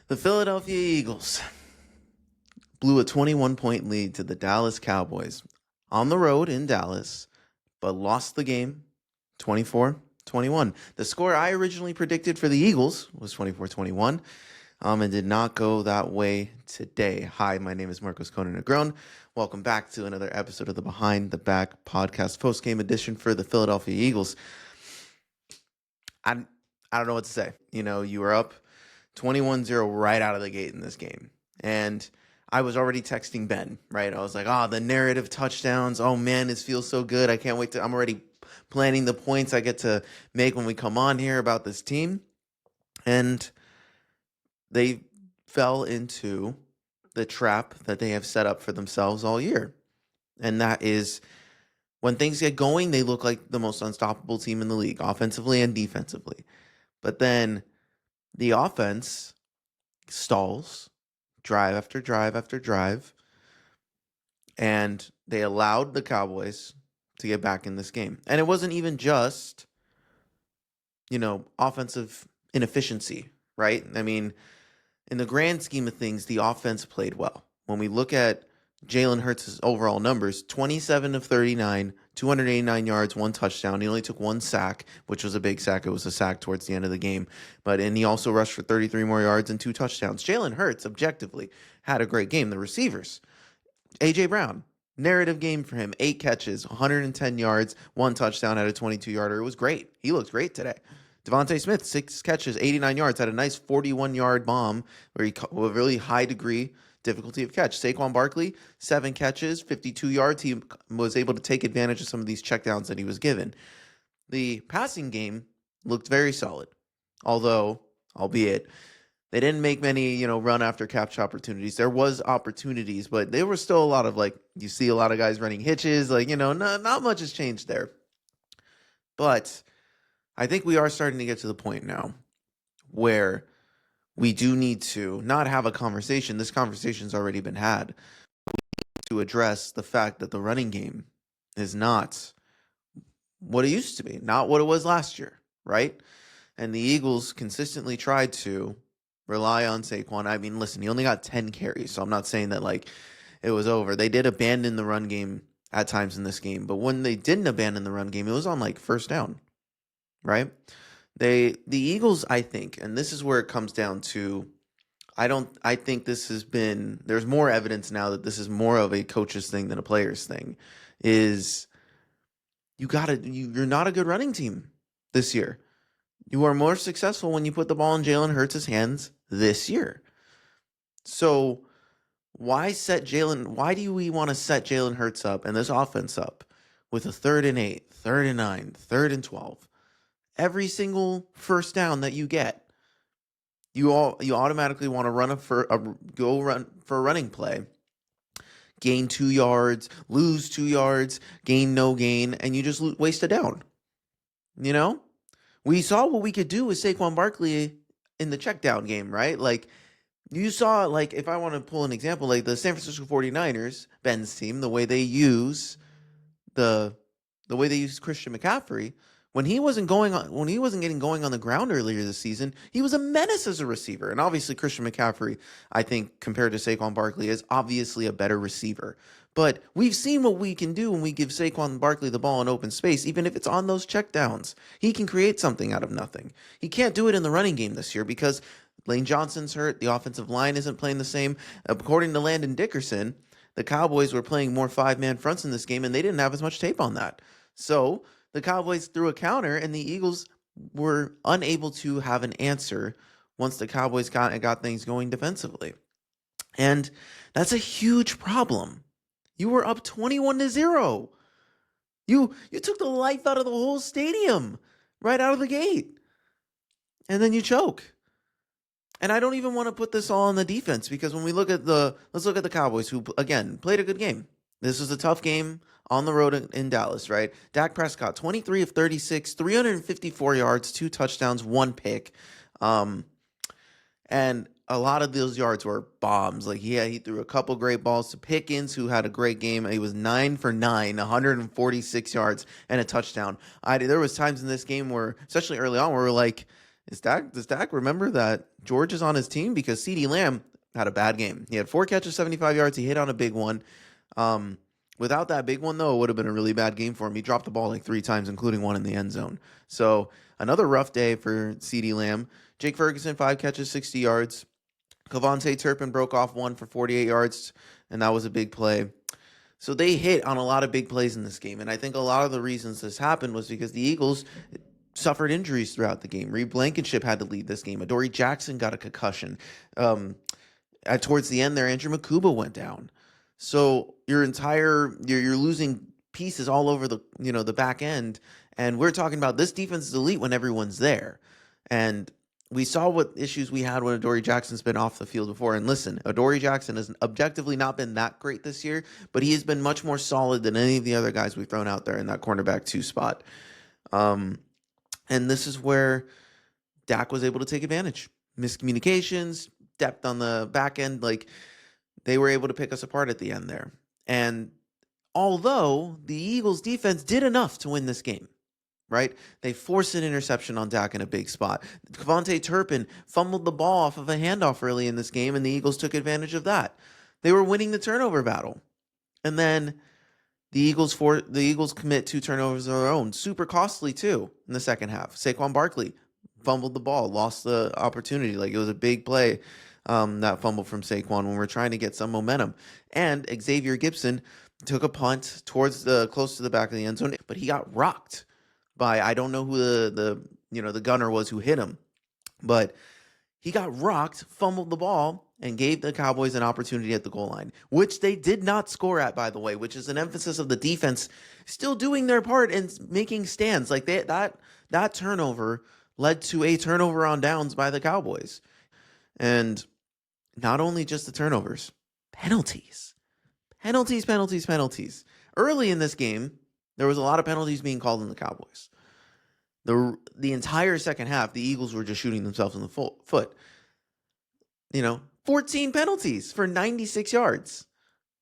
The Philadelphia Eagles blew a 21-point lead to the Dallas Cowboys on the road in Dallas, but lost the game 24-21. The score I originally predicted for the Eagles was 24-21, and did not go that way today. Hi, my name is Marcos Conan Negron. Welcome back to another episode of the Behind the Back podcast post-game edition for the Philadelphia Eagles. I don't know what to say. You were up 21-0 right out of the gate in this game. And I was already texting Ben, right? I was like, the narrative touchdowns. Oh, man, this feels so good. I can't wait I'm already planning the points I get to make when we come on here about this team. And they fell into the trap that they have set up for themselves all year. And that is, when things get going, they look like the most unstoppable team in the league, offensively and defensively. But then the offense stalls, drive after drive after drive, and they allowed the Cowboys to get back in this game. And it wasn't even just, offensive inefficiency, right? I mean, in the grand scheme of things, the offense played well. When we look at Jalen Hurts' overall numbers, 27 of 39, 289 yards, one touchdown. He only took one sack, which was a big sack. It was a sack towards the end of the game. And he also rushed for 33 more yards and two touchdowns. Jalen Hurts, objectively, had a great game. The receivers, A.J. Brown, narrative game for him. 8 catches, 110 yards, one touchdown, had a 22-yarder. It was great. He looked great today. Devontae Smith, 6 catches, 89 yards, had a nice 41-yard bomb where he caught a really high degree difficulty of catch. Saquon Barkley, 7 catches, 52 yards. He was able to take advantage of some of these checkdowns that he was given. The passing game looked very solid, albeit they didn't make many, run after catch opportunities. There was opportunities, but there was still a lot of you see a lot of guys running hitches, not much has changed there. But I think we are starting to get to the point now where we do need to not have a conversation. This conversation's already been had. To address the fact that the running game is not what it used to be, not what it was last year, right? And the Eagles consistently tried to rely on Saquon. I mean, listen, he only got 10 carries, so I'm not saying that it was over. They did abandon the run game at times in this game, but when they didn't abandon the run game, it was on first down, right? The Eagles, I think, and this is where it comes down to, I think there's more evidence now that this is more of a coach's thing than a player's thing, is you're not a good running team this year. You are more successful when you put the ball in Jalen Hurts' hands this year. So why do we want to set Jalen Hurts up and this offense up with a 3rd and 8, 3rd and 9, 3rd and 12? Every single first down that you get, you automatically want to run for a running play, gain 2 yards, lose 2 yards, gain no gain, and you just waste a down. We saw what we could do with Saquon Barkley in the check down game, right? You saw, if I want to pull an example, the San Francisco 49ers, Ben's team, the way they use Christian McCaffrey. When he wasn't getting going on the ground earlier this season, he was a menace as a receiver. And obviously Christian McCaffrey, I think, compared to Saquon Barkley, is obviously a better receiver. But we've seen what we can do when we give Saquon Barkley the ball in open space, even if it's on those checkdowns. He can create something out of nothing. He can't do it in the running game this year because Lane Johnson's hurt. The offensive line isn't playing the same. According to Landon Dickerson, the Cowboys were playing more 5-man fronts in this game, and they didn't have as much tape on that. So the Cowboys threw a counter, and the Eagles were unable to have an answer once the Cowboys got things going defensively. And that's a huge problem. You were up 21-0. You took the life out of the whole stadium right out of the gate. And then you choke. And I don't even want to put this all on the defense, because when we let's look at the Cowboys, who, again, played a good game. This was a tough game on the road in Dallas, right? Dak Prescott, 23 of 36, 354 yards, 2 touchdowns, 1 pick. And a lot of those yards were bombs. He threw a couple great balls to Pickens, who had a great game. He was 9 for 9, 146 yards and a touchdown. There was times in this game where, especially early on, where we're Does Dak remember that George is on his team? Because CeeDee Lamb had a bad game. He had 4 catches, 75 yards. He hit on a big one. Without that big one, though, it would have been a really bad game for him. He dropped the ball like 3 times, including one in the end zone. So another rough day for CeeDee Lamb. Jake Ferguson, 5 catches, 60 yards. Kevontae Turpin broke off one for 48 yards, and that was a big play. So they hit on a lot of big plays in this game. And I think a lot of the reasons this happened was because the Eagles suffered injuries throughout the game. Reed Blankenship had to lead this game. Adoree Jackson got a concussion. Towards the end there, Andrew Makuba went down. So you're losing pieces all over the back end. And we're talking about this defense is elite when everyone's there. And we saw what issues we had when Adoree Jackson's been off the field before. And listen, Adoree Jackson has objectively not been that great this year, but he has been much more solid than any of the other guys we've thrown out there in that cornerback 2 spot. And this is where Dak was able to take advantage. Miscommunications, depth on the back end, like they were able to pick us apart at the end there. And although the Eagles defense did enough to win this game, right? They forced an interception on Dak in a big spot. Kevontae Turpin fumbled the ball off of a handoff early in this game, and the Eagles took advantage of that. They were winning the turnover battle. And then the Eagles commit 2 turnovers of their own, super costly too, in the second half. Saquon Barkley fumbled the ball, lost the opportunity. Like, it was a big play, that fumble from Saquon when we're trying to get some momentum. And Xavier Gipson took a punt towards close to the back of the end zone, but he got rocked by, I don't know who the gunner was who hit him, but he got rocked, fumbled the ball, and gave the Cowboys an opportunity at the goal line, which they did not score at, by the way, which is an emphasis of the defense still doing their part and making stands. Like that turnover led to a turnover on downs by the Cowboys. And not only just the turnovers, penalties. Early in this game, there was a lot of penalties being called on the Cowboys. The entire second half, the Eagles were just shooting themselves in the foot. 14 penalties for 96 yards.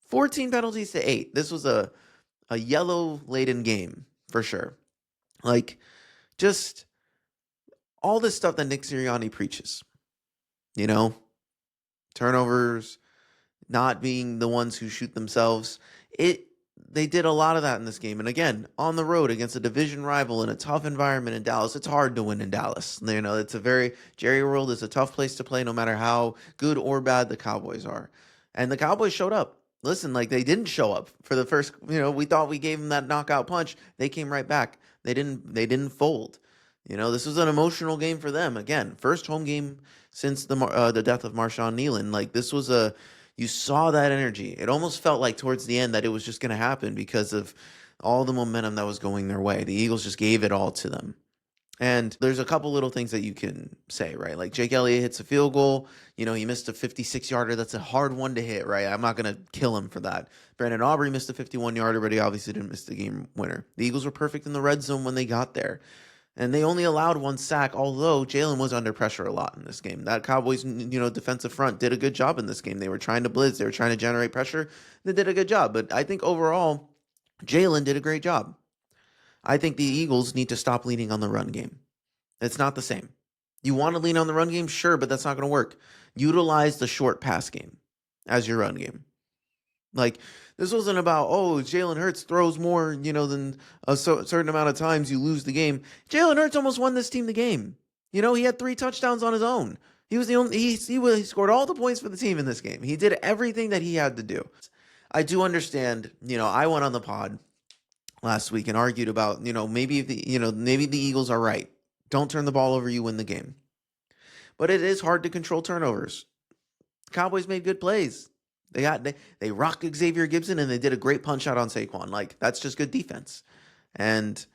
14 penalties to 8. This was a yellow-laden game, for sure. Like, just all this stuff that Nick Sirianni preaches. Turnovers, not being the ones who shoot themselves. They did a lot of that in this game. And again, on the road against a division rival in a tough environment in Dallas, it's hard to win in Dallas. Jerry World is a tough place to play no matter how good or bad the Cowboys are. And the Cowboys showed up. Listen, like, they didn't show up for the first, we thought we gave them that knockout punch. They came right back. They didn't fold. This was an emotional game for them. Again, first home game since the death of Marshawn Nealon. Like, this was you saw that energy. It almost felt like towards the end that it was just going to happen because of all the momentum that was going their way. The Eagles just gave it all to them. And there's a couple little things that you can say, right? Like, Jake Elliott hits a field goal. He missed a 56-yarder. That's a hard one to hit, right? I'm not going to kill him for that. Brandon Aubrey missed a 51-yarder, but he obviously didn't miss the game winner. The Eagles were perfect in the red zone when they got there. And they only allowed 1 sack, although Jalen was under pressure a lot in this game. That Cowboys, defensive front did a good job in this game. They were trying to blitz. They were trying to generate pressure. They did a good job. But I think overall, Jalen did a great job. I think the Eagles need to stop leaning on the run game. It's not the same. You want to lean on the run game? Sure, but that's not going to work. Utilize the short pass game as your run game. Like, this wasn't about, Jalen Hurts throws more, than a certain amount of times you lose the game. Jalen Hurts almost won this team the game. He had 3 touchdowns on his own. He was the only, he scored all the points for the team in this game. He did everything that he had to do. I do understand, I went on the pod last week and argued about, maybe the Eagles are right. Don't turn the ball over, you win the game. But it is hard to control turnovers. Cowboys made good plays. They rocked Xavier Gipson, and they did a great punch out on Saquon. Like, that's just good defense. And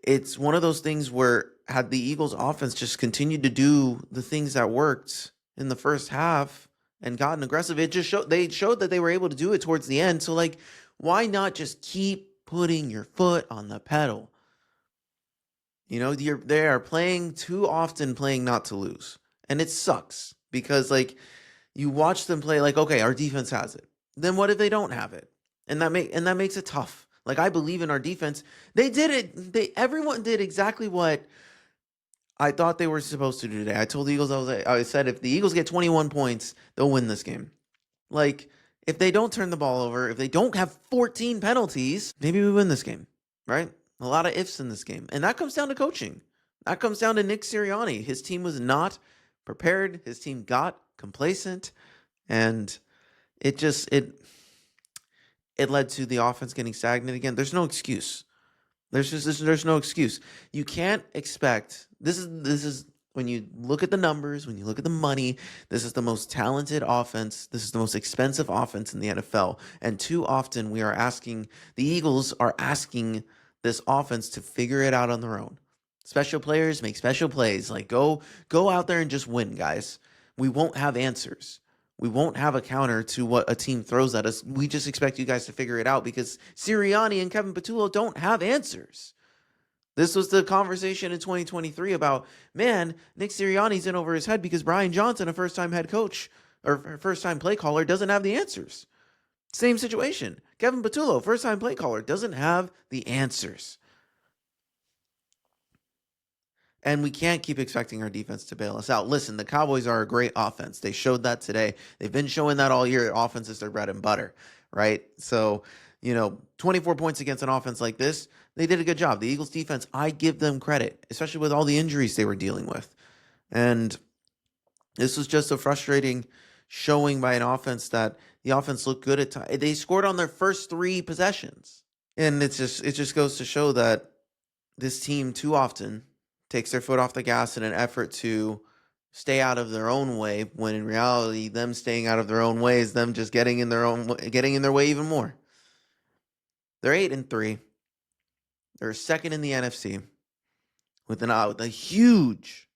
it's one of those things where had the Eagles offense just continued to do the things that worked in the first half and gotten aggressive, they showed that they were able to do it towards the end. So, like, why not just keep putting your foot on the pedal? They are playing too often, playing not to lose. And it sucks because, like, you watch them play like, okay, our defense has it. Then what if they don't have it? And that makes it tough. Like, I believe in our defense. They did it. Everyone did exactly what I thought they were supposed to do today. I told the Eagles, I said, if the Eagles get 21 points, they'll win this game. Like, if they don't turn the ball over, if they don't have 14 penalties, maybe we win this game, right? A lot of ifs in this game. And that comes down to coaching. That comes down to Nick Sirianni. His team was not prepared. His team got complacent. And it led to the offense getting stagnant again. There's no excuse. There's no excuse. You can't expect this is when you look at the numbers, when you look at the money, this is the most talented offense. This is the most expensive offense in the NFL. And too often the Eagles are asking this offense to figure it out on their own. Special players make special plays. Like go out there and just win, guys. We won't have answers. We won't have a counter to what a team throws at us. We just expect you guys to figure it out because Sirianni and Kevin Patullo don't have answers. This was the conversation in 2023 about, man, Nick Sirianni's in over his head because Brian Johnson, a first-time head coach or first-time play caller, doesn't have the answers. Same situation. Kevin Patullo, first-time play caller, doesn't have the answers. And we can't keep expecting our defense to bail us out. Listen, the Cowboys are a great offense. They showed that today. They've been showing that all year. Offense is their bread and butter, right? So, 24 points against an offense like this, they did a good job. The Eagles defense, I give them credit, especially with all the injuries they were dealing with. And this was just a frustrating showing by an offense that the offense looked good at times. They scored on their first 3 possessions. And it just goes to show that this team too often takes their foot off the gas in an effort to stay out of their own way, when in reality, them staying out of their own way is them just getting in their way even more. They're 8-3. They're second in the NFC with a huge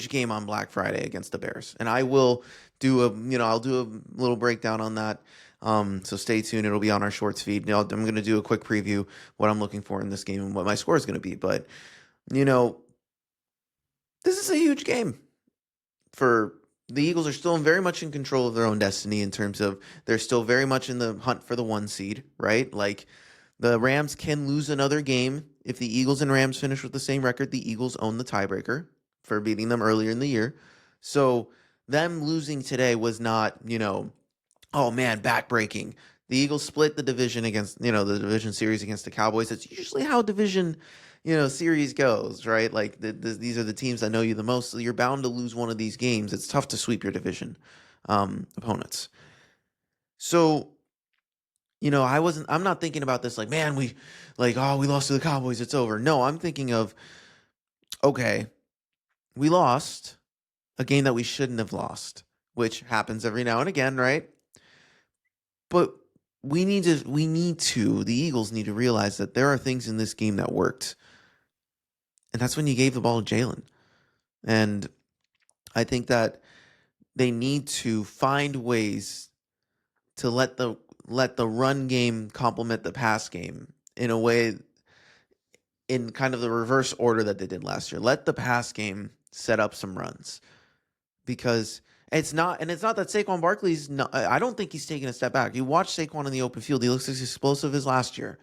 game on Black Friday against the Bears. And I will do I'll do a little breakdown on that. So stay tuned. It'll be on our shorts feed. I'm going to do a quick preview what I'm looking for in this game and what my score is going to be. But, this is a huge game for the Eagles. Are still very much in control of their own destiny in terms of they're still very much in the hunt for the 1 seed, right? Like the Rams can lose another game. If the Eagles and Rams finish with the same record, the Eagles own the tiebreaker for beating them earlier in the year. So them losing today was not, oh man, backbreaking. The Eagles split the division against, the division series against the Cowboys. That's usually how division series goes, right? Like these are the teams that know you the most. So you're bound to lose one of these games. It's tough to sweep your division opponents. So, I'm not thinking about this like, man, we lost to the Cowboys, it's over. No, I'm thinking of, okay, we lost a game that we shouldn't have lost, which happens every now and again, right? But the Eagles need to realize that there are things in this game that worked. And that's when you gave the ball to Jalen. And I think that they need to find ways to let the run game complement the pass game in a way, in kind of the reverse order that they did last year. Let the pass game set up some runs. Because it's not that Saquon Barkley's not, I don't think he's taking a step back. You watch Saquon in the open field, he looks as explosive as last year.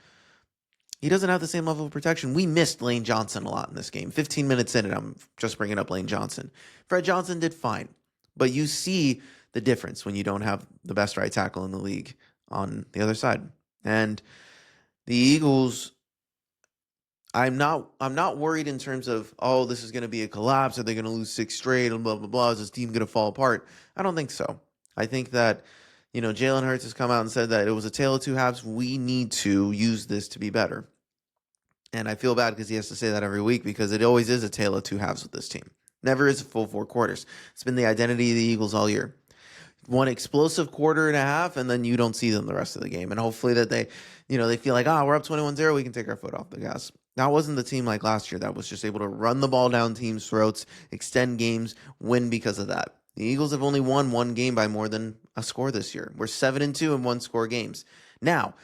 He doesn't have the same level of protection. We missed Lane Johnson a lot in this game. 15 minutes in, and I'm just bringing up Lane Johnson. Fred Johnson did fine. But you see the difference when you don't have the best right tackle in the league on the other side. And the Eagles, I'm not worried in terms of, oh, this is going to be a collapse. Are they going to lose 6 straight and blah, blah, blah? Is this team going to fall apart? I don't think so. I think that, Jalen Hurts has come out and said that it was a tale of 2 halves. We need to use this to be better. And I feel bad because he has to say that every week, because it always is a tale of 2 halves with this team. Never is a full 4 quarters. It's been the identity of the Eagles all year. One explosive quarter and a half, and then you don't see them the rest of the game. And hopefully that they feel like, we're up 21-0, we can take our foot off the gas. That wasn't the team like last year that was just able to run the ball down teams' throats, extend games, win because of that. The Eagles have only won 1 game by more than a score this year. We're 7-2 in 1-score games. Now,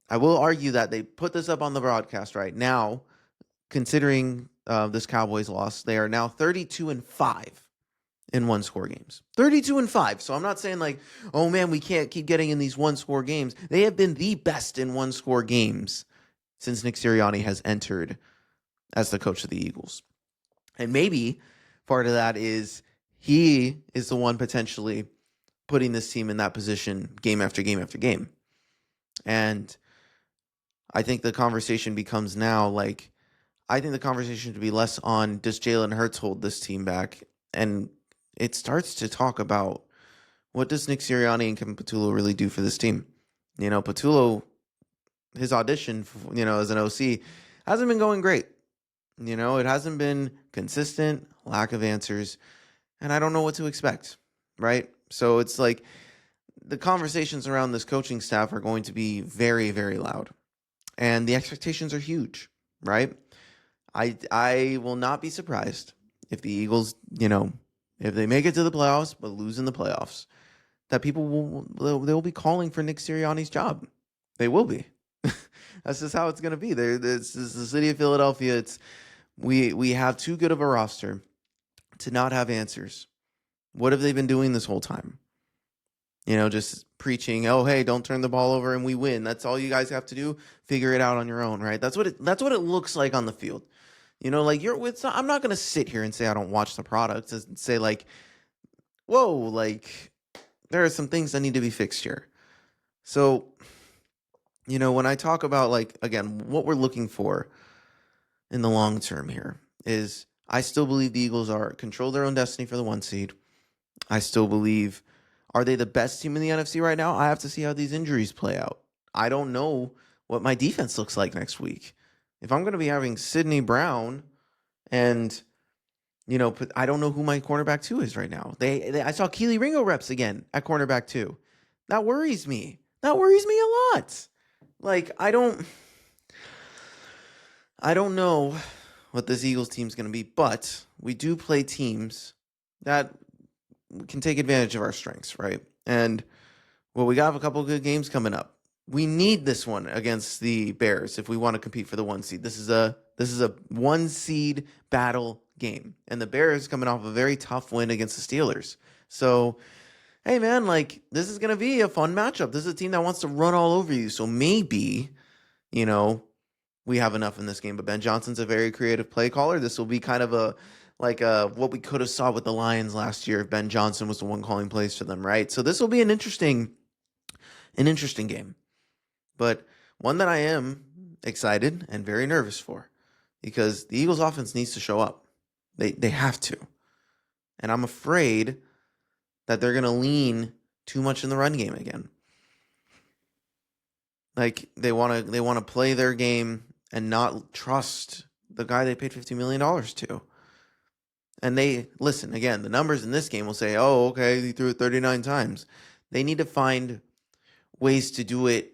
I will argue that they put this up on the broadcast right now, considering this Cowboys loss. They are now 32-5 in 1-score games. 32-5. So I'm not saying like, oh man, we can't keep getting in these 1-score games. They have been the best in 1-score games since Nick Sirianni has entered as the coach of the Eagles. And maybe part of that is he is the one potentially putting this team in that position game after game after game. And I think the conversation becomes now like, I think the conversation should be less on does Jalen Hurts hold this team back? And it starts to talk about what does Nick Sirianni and Kevin Patullo really do for this team? Patullo, his audition, as an OC hasn't been going great. It hasn't been consistent, lack of answers, and I don't know what to expect, right? So it's like the conversations around this coaching staff are going to be very, very loud, and the expectations are huge, right? I will not be surprised if the Eagles, if they make it to the playoffs but lose in the playoffs, that people they'll be calling for Nick Sirianni's job. They will be. That's just how it's going to be. This is the city of Philadelphia. We have too good of a roster to not have answers. What have they been doing this whole time? Just preaching, oh, hey, don't turn the ball over and we win. That's all you guys have to do. Figure it out on your own, right? That's what it looks like on the field. I'm not going to sit here and say I don't watch the product and say like, whoa, like there are some things that need to be fixed here. So, when I talk about like, again, what we're looking for in the long term here is I still believe the Eagles control their own destiny for the 1 seed. I still believe, are they the best team in the NFC right now? I have to see how these injuries play out. I don't know what my defense looks like next week. If I'm going to be having Sidney Brown and, I don't know who my cornerback 2 is right now. I saw Keely Ringo reps again at cornerback 2. That worries me. That worries me a lot. Like, I don't know what this Eagles team's going to be, but we do play teams that can take advantage of our strengths, right? And, we got a couple of good games coming up. We need this one against the Bears if we want to compete for the 1 seed. This is a 1 seed battle game, and the Bears coming off a very tough win against the Steelers. So, hey man, like this is gonna be a fun matchup. This is a team that wants to run all over you. So maybe, we have enough in this game. But Ben Johnson's a very creative play caller. This will be kind of what we could have saw with the Lions last year if Ben Johnson was the one calling plays for them, right? So this will be an interesting game. But one that I am excited and very nervous for, because the Eagles offense needs to show up. They have to. And I'm afraid that they're going to lean too much in the run game again. Like they want to play their game and not trust the guy they paid $50 million to. And listen, again, the numbers in this game will say, oh, okay, he threw it 39 times. They need to find ways to do it.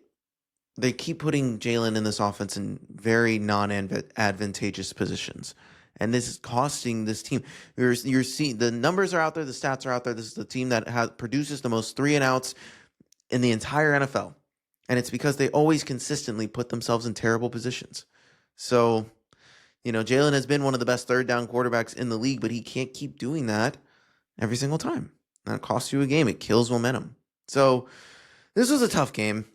They keep putting Jalen in this offense in very non-advantageous positions. And this is costing this team. You're seeing the numbers are out there, the stats are out there. This is the team that produces the most 3-and-outs in the entire NFL. And it's because they always consistently put themselves in terrible positions. So, Jalen has been one of the best third down quarterbacks in the league, but he can't keep doing that every single time. That costs you a game. It kills momentum. So this was a tough game.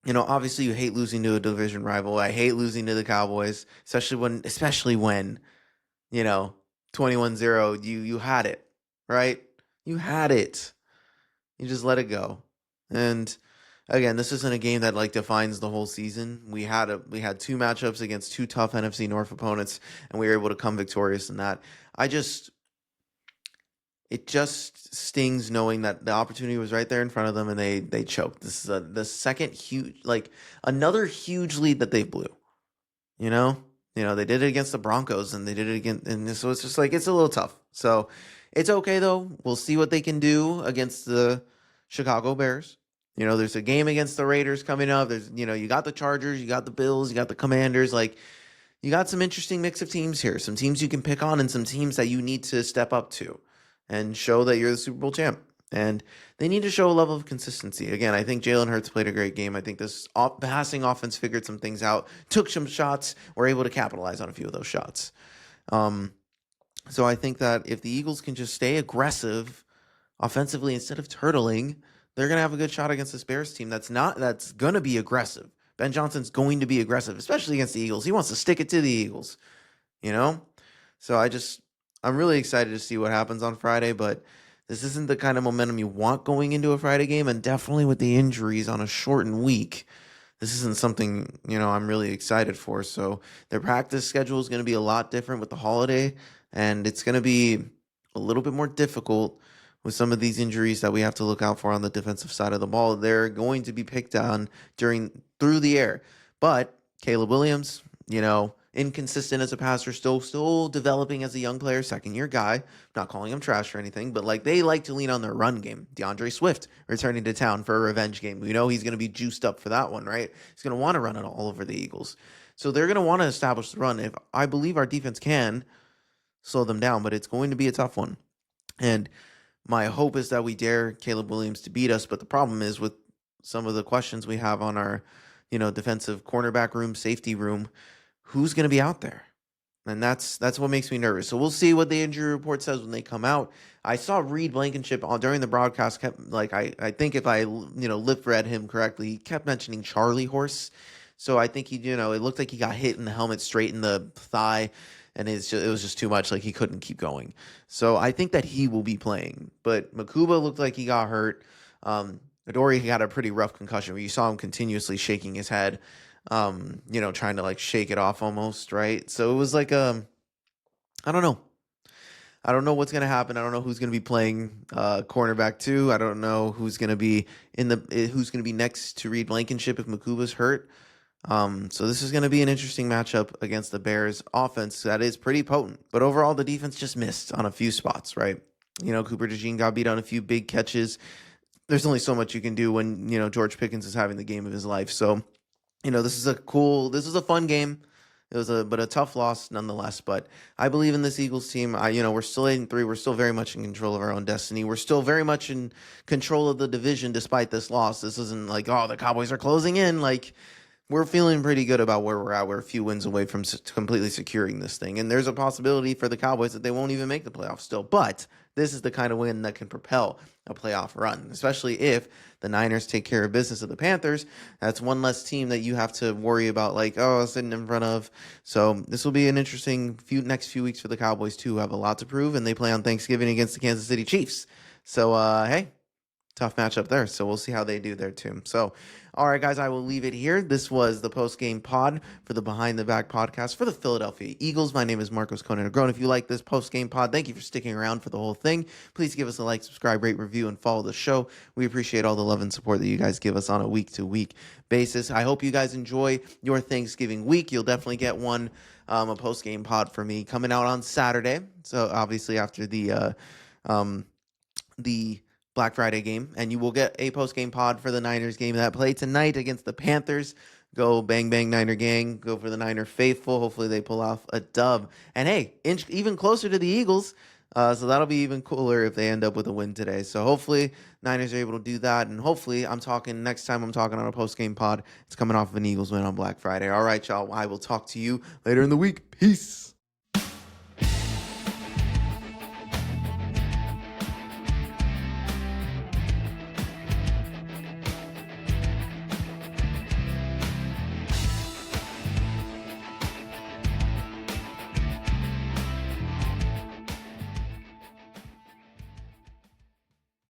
Obviously you hate losing to a division rival. I hate losing to the Cowboys, especially when 21-0, you had it, right? You had it. You just let it go. And again, this isn't a game that like defines the whole season. We had 2 matchups against 2 tough NFC North opponents, and we were able to come victorious in that. It just stings knowing that the opportunity was right there in front of them and they choked. This is the second another huge lead that they blew. They did it against the Broncos and they did it again, and so it's just like it's a little tough. So it's okay though. We'll see what they can do against the Chicago Bears. There's a game against the Raiders coming up. There's you got the Chargers, you got the Bills, you got the Commanders. Like you got some interesting mix of teams here. Some teams you can pick on and some teams that you need to step up to and show that you're the Super Bowl champ. And they need to show a level of consistency. Again, I think Jalen Hurts played a great game. I think this passing offense figured some things out, took some shots, were able to capitalize on a few of those shots. So I think that if the Eagles can just stay aggressive offensively instead of turtling, they're going to have a good shot against this Bears team that's going to be aggressive. Ben Johnson's going to be aggressive, especially against the Eagles. He wants to stick it to the Eagles, So I'm really excited to see what happens on Friday, but this isn't the kind of momentum you want going into a Friday game, and definitely with the injuries on a shortened week, this isn't something, I'm really excited for. So their practice schedule is going to be a lot different with the holiday, and it's going to be a little bit more difficult with some of these injuries that we have to look out for on the defensive side of the ball. They're going to be picked on through the air. But Caleb Williams, inconsistent as a passer, still developing as a young player, second year guy. Not calling him trash or anything, but they like to lean on their run game. DeAndre Swift returning to town for a revenge game. We know he's going to be juiced up for that one, right? He's going to want to run it all over the Eagles. So they're going to want to establish the run. If I believe our defense can slow them down, but it's going to be a tough one. And my hope is that we dare Caleb Williams to beat us, but the problem is with some of the questions we have on our, defensive cornerback room, safety room, who's going to be out there? And that's what makes me nervous. So we'll see what the injury report says when they come out. I saw Reed Blankenship during the broadcast kept I think if I lip read him correctly, he kept mentioning Charlie horse. So I think it looked like he got hit in the helmet straight in the thigh, and it was just too much. He couldn't keep going. So I think that he will be playing. But Makuba looked like he got hurt. Adoree had a pretty rough concussion where you saw him continuously shaking his head, trying to shake it off almost, right? So it was I don't know. I don't know what's going to happen. I don't know who's going to be playing cornerback 2. I don't know who's going to be who's going to be next to Reed Blankenship if Makuba's hurt. So this is going to be an interesting matchup against the Bears offense that is pretty potent. But overall, the defense just missed on a few spots, right? Cooper DeJean got beat on a few big catches. There's only so much you can do when, George Pickens is having the game of his life. So, this is a fun game. It was a tough loss nonetheless. But I believe in this Eagles team. We're still 8-3. We're still very much in control of our own destiny. We're still very much in control of the division despite this loss. This isn't the Cowboys are closing in. We're feeling pretty good about where we're at. We're a few wins away from completely securing this thing. And there's a possibility for the Cowboys that they won't even make the playoffs still. But this is the kind of win that can propel a playoff run, especially if the Niners take care of business of the Panthers. That's one less team that you have to worry about, sitting in front of. So this will be an interesting next few weeks for the Cowboys, too, who have a lot to prove. And they play on Thanksgiving against the Kansas City Chiefs. So, hey. Tough matchup there, so we'll see how they do there too. So, all right, guys, I will leave it here. This was the post-game pod for the Behind the Back podcast for the Philadelphia Eagles. My name is Marcos Conan-Negron. If you like this post-game pod, thank you for sticking around for the whole thing. Please give us a like, subscribe, rate, review, and follow the show. We appreciate all the love and support that you guys give us on a week-to-week basis. I hope you guys enjoy your Thanksgiving week. You'll definitely get one, a post-game pod for me coming out on Saturday. So, obviously, after the Black Friday game, and you will get a post-game pod for the Niners game that play tonight against the Panthers. Go bang, bang, Niner gang. Go for the Niner faithful. Hopefully they pull off a dub. And hey, even closer to the Eagles, so that'll be even cooler if they end up with a win today. So hopefully Niners are able to do that, and hopefully next time I'm talking on a post-game pod, it's coming off of an Eagles win on Black Friday. All right, y'all, I will talk to you later in the week. Peace.